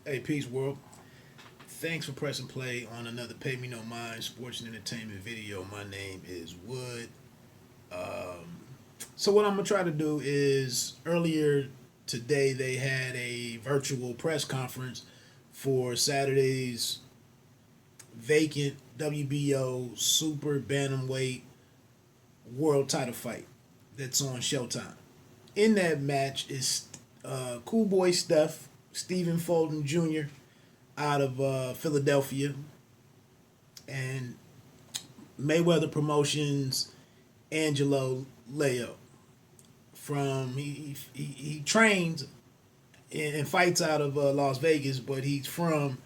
Hey, peace, world. Thanks for pressing play on another Pay Me No Mind sports and entertainment video. My name is Wood. So, what I'm going to try to do is earlier today, they had a virtual press conference for Saturday's vacant WBO Super Bantamweight World title fight that's on Showtime. In that match is Cool Boy Stephen Fulton Jr. out of Philadelphia, and Mayweather Promotions Angelo Leo. From he trains and fights out of Las Vegas, but he's from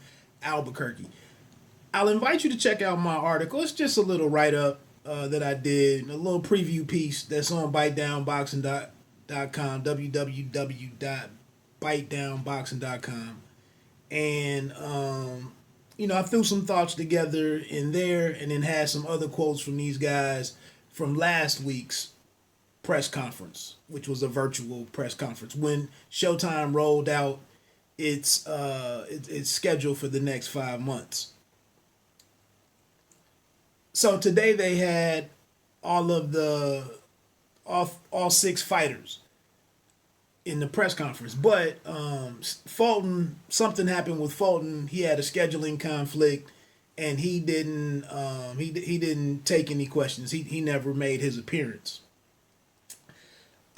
Albuquerque. I'll invite you to check out my article. It's just a little write up that I did, a little preview piece that's on BiteDownBoxing.com, www.bitedownboxing.com. And I threw some thoughts together in there, and then had some other quotes from these guys from last week's press conference, which was a virtual press conference when Showtime rolled out its schedule for the next 5 months. So today they had all of the all six fighters in the press conference. But Fulton, something happened with Fulton. He had a scheduling conflict, and he didn't he didn't take any questions. He never made his appearance.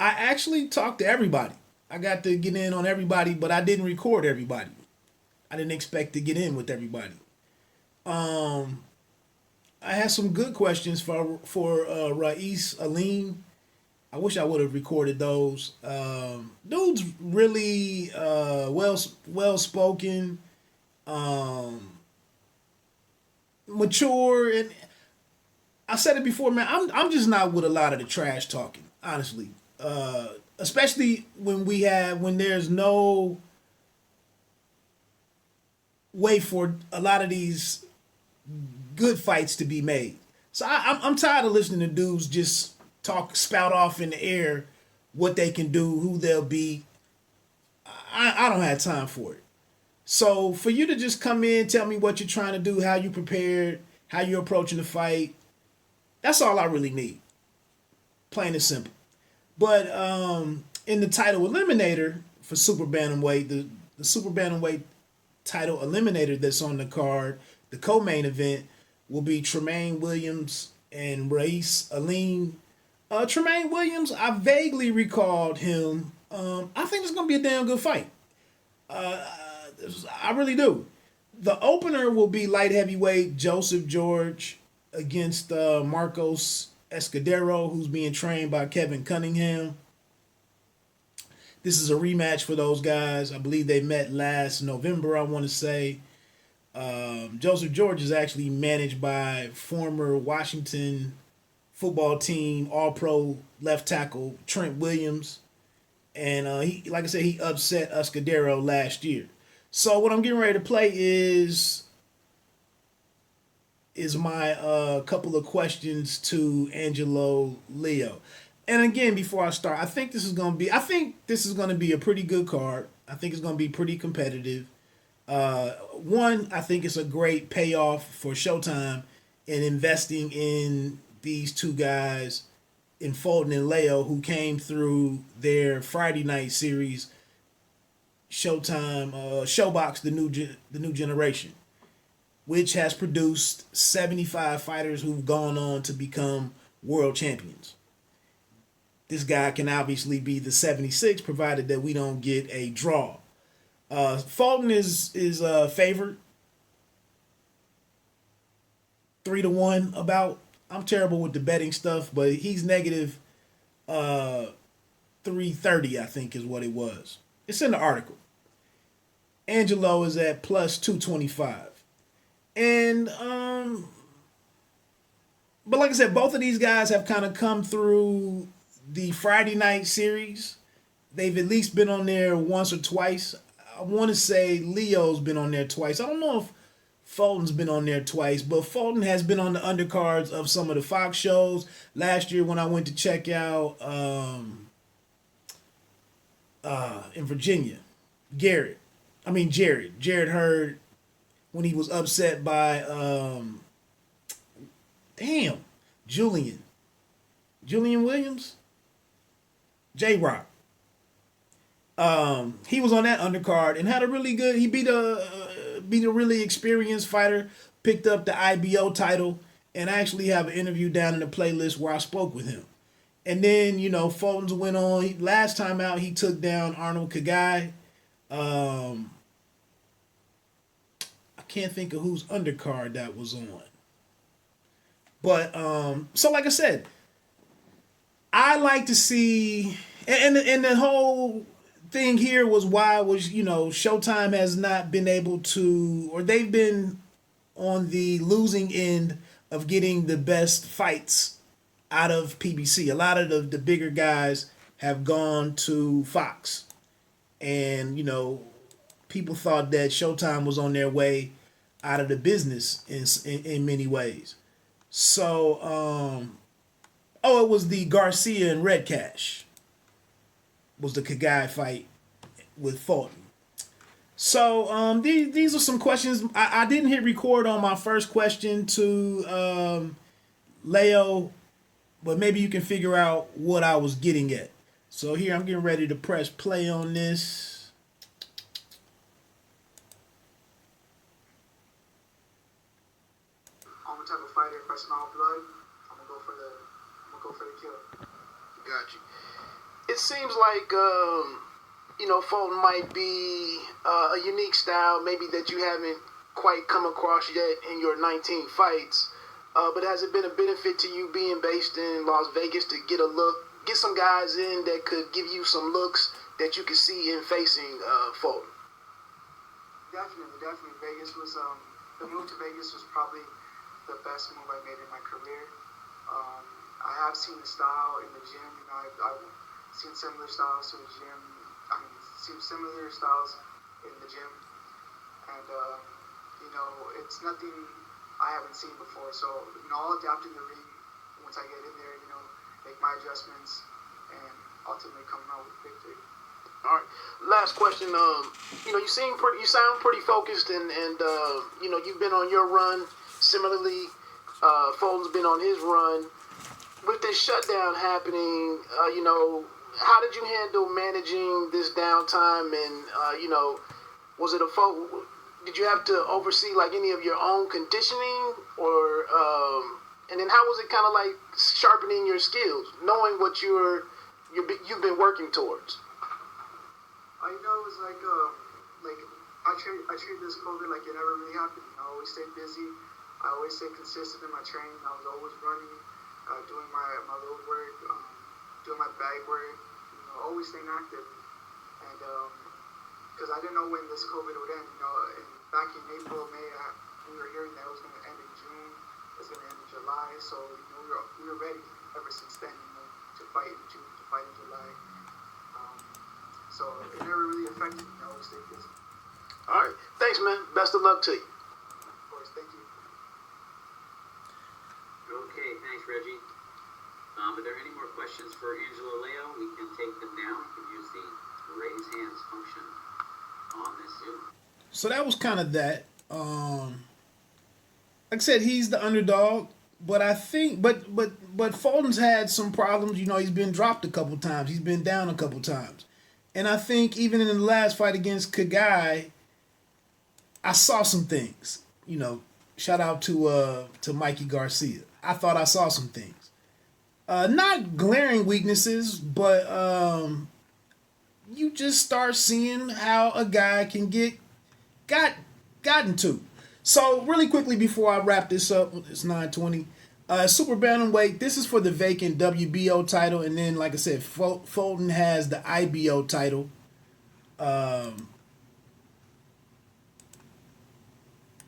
I actually talked to everybody. I got to get in on everybody, but I didn't record everybody. I didn't expect to get in with everybody. I had some good questions for Ra'is Aline. I wish I would have recorded those. Dude's really well spoken, mature, and I said it before, man. I'm just not with a lot of the trash talking, honestly. Especially when there's no way for a lot of these good fights to be made. So I'm tired of listening to dudes just spout off in the air what they can do, who they'll beat. I don't have time for it. So for you to just come in, tell me what you're trying to do, how you prepared, how you're approaching the fight, that's all I really need. Plain and simple. But in the title eliminator for Super Bantamweight, the Super Bantamweight title eliminator that's on the card, the co-main event will be Tremaine Williams and Ra'is Aline. Tremaine Williams, I vaguely recalled him. I think it's going to be a damn good fight. I really do. The opener will be light heavyweight Joseph George against Marcos Escudero, who's being trained by Kevin Cunningham. This is a rematch for those guys. I believe they met last November, I want to say. Joseph George is actually managed by former Washington football team All-Pro left tackle Trent Williams. And he, like I said, he upset Escudero last year. So what I'm getting ready to play is my couple of questions to Angelo Leo. And again, before I start, I think this is going to be a pretty good card. I think it's going to be pretty competitive. One, I think it's a great payoff for Showtime in investing in these two guys, in Fulton and Leo, who came through their Friday night series, Showtime Showbox, the new generation, which has produced 75 fighters who've gone on to become world champions. This guy can obviously be the 76, provided that we don't get a draw. Fulton is favored 3-1 about. I'm terrible with the betting stuff, but he's negative 330, I think is what it was. It's in the article. Angelo is at plus 225. And but like I said, both of these guys have kind of come through the Friday night series. They've at least been on there once or twice. I want to say Leo's been on there twice. I don't know if Fulton's been on there twice, but Fulton has been on the undercards of some of the Fox shows. Last year when I went to check out in Virginia, Garrett, I mean Jared Hurd when he was upset by damn Julian Williams, J Rock. He was on that undercard and had a really good. He beat a really experienced fighter, picked up the IBO title, and I actually have an interview down in the playlist where I spoke with him. And then Fulton's went on. Last time out, he took down Arnold Kagai. I can't think of whose undercard that was on. But so like I said, I like to see, and the whole thing here was why was Showtime has not been able to, or they've been on the losing end of getting the best fights out of PBC. A lot of the bigger guys have gone to Fox, and people thought that Showtime was on their way out of the business in many ways. So it was the Garcia and Red Cash was the Kagai fight with Fulton. So these are some questions. I didn't hit record on my first question to Leo, but maybe you can figure out what I was getting at. So here I'm getting ready to press play on this. I'm the type of fighter, if I smell blood, I'm gonna go for the kill. Got you. It seems like Fulton might be a unique style, maybe that you haven't quite come across yet in your 19 fights. But has it been a benefit to you being based in Las Vegas to get some guys in that could give you some looks that you could see in facing Fulton? Definitely. Vegas was the move to Vegas was probably the best move I made in my career. I have seen the style in the gym. I've seen similar styles to the gym. Seen similar styles in the gym, and it's nothing I haven't seen before. So I'll adapt in the ring once I get in there. Make my adjustments, and ultimately come out with victory. All right. Last question. You sound pretty focused, and you've been on your run. Similarly, Fulton's been on his run. With this shutdown happening, how did you handle managing this downtime? And was it did you have to oversee like any of your own conditioning, or and then how was it kind of like sharpening your skills, knowing what you've been working towards? It was like I treat this COVID like it never really happened. I always stayed busy. I always stayed consistent in my training. I was always running, doing my road work, doing my bag work, always staying active. And because I didn't know when this COVID would end. And back in April, May, we were hearing that it was going to end in June. It was going to end in July. So we were ready ever since then, to fight in June, to fight in July. So it never really affected me. I always stayed busy. All right. Thanks, man. Best of luck to you. Of course. Thank you. Okay, thanks, Reggie. Are there any more questions for Angelo Leo? We can take them now. You can use the raise hands function on this Zoom. So that was kind of that. Like I said, he's the underdog, but I think, but Fulton's had some problems. He's been dropped a couple times. He's been down a couple times, and I think even in the last fight against Kagai, I saw some things. Shout out to Mikey Garcia. I thought I saw some things. Not glaring weaknesses, but you just start seeing how a guy can gotten to. So really quickly before I wrap this up, it's 9:20. Super Bantamweight, this is for the vacant WBO title, and then like I said, Fulton has the IBO title.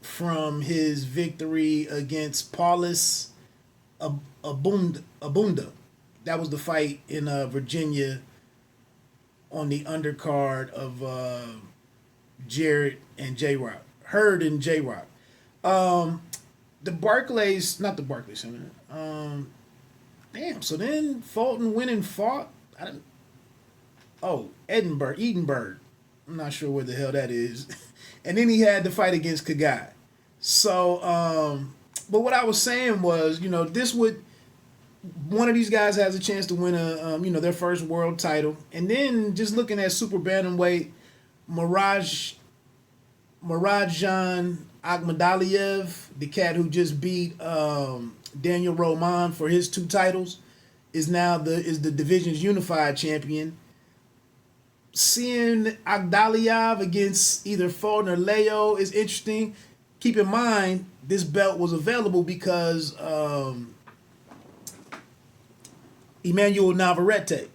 From his victory against Paulus Abunda. That was the fight in Virginia on the undercard of Jarrett and J-Rock. Hurd and J-Rock. The Barclays, not the Barclays Center. Damn, so then Fulton went and fought. Edinburgh. I'm not sure where the hell that is. And then he had the fight against Kagai. So, but what I was saying was, this would, one of these guys has a chance to win their first world title. And then just looking at Super Bantamweight, Mirajan Akhmadaliev, the cat who just beat Daniel Roman for his 2 titles, is now the division's unified champion. Seeing Akhmadaliev against either Fulton or Leo is interesting. Keep in mind, this belt was available because Emmanuel Navarrete,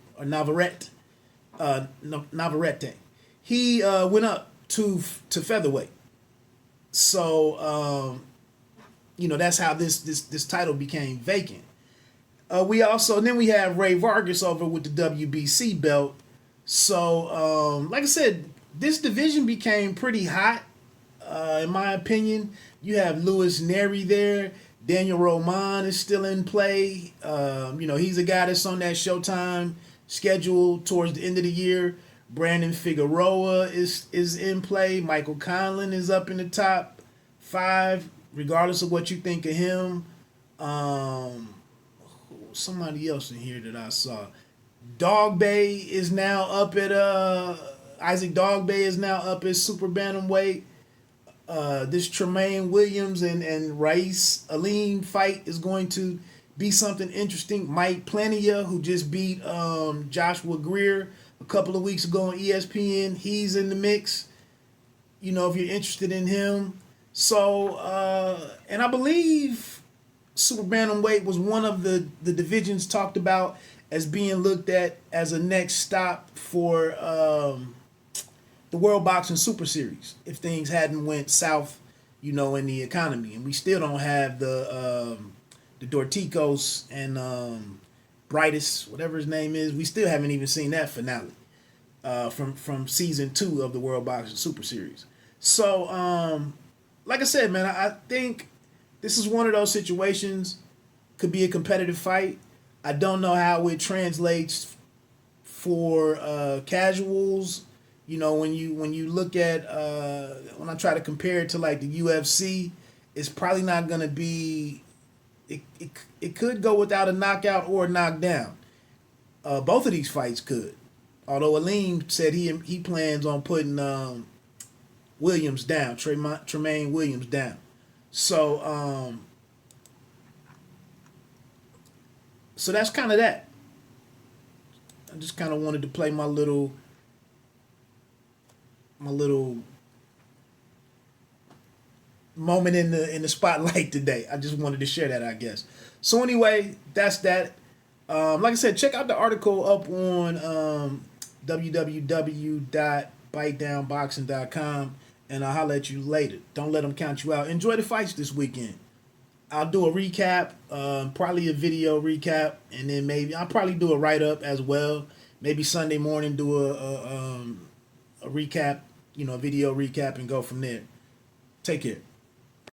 he went up to featherweight. So, that's how this title became vacant. We have Ray Vargas over with the WBC belt. So, like I said, this division became pretty hot, in my opinion. You have Luis Neri there. Daniel Roman is still in play. He's a guy that's on that Showtime schedule towards the end of the year. Brandon Figueroa is in play. Michael Conlon is up in the top 5, regardless of what you think of him. Somebody else in here that I saw. Dogbay is now up at Isaac Dogbay is now up at Super Bantamweight. This Tremaine Williams and Rais Alim fight is going to be something interesting. Mike Plania, who just beat Joshua Greer a couple of weeks ago on ESPN, he's in the mix. If you're interested in him. So, and I believe Super Bantamweight was one of the divisions talked about as being looked at as a next stop for the World Boxing Super Series if things hadn't went south, in the economy. And we still don't have the Dorticos and Brightus, whatever his name is. We still haven't even seen that finale from season 2 of the World Boxing Super Series. So, like I said, man, I think this is one of those situations. Could be a competitive fight. I don't know how it translates for casuals. When you look at when I try to compare it to like the UFC, it's probably not going to be. It could go without a knockout or a knockdown. Both of these fights could. Although Alim said he plans on putting Williams down, Tremaine Williams down. So so that's kind of that. I just kind of wanted to play my little moment in the spotlight today. I just wanted to share that, I guess. So anyway, that's that. Like I said, check out the article up on www.bitedownboxing.com, and I'll holler at you later. Don't let them count you out. Enjoy the fights this weekend. I'll do a recap, probably a video recap, and then maybe I'll probably do a write-up as well. Maybe Sunday morning do a recap, a video recap, and go from there. Take care.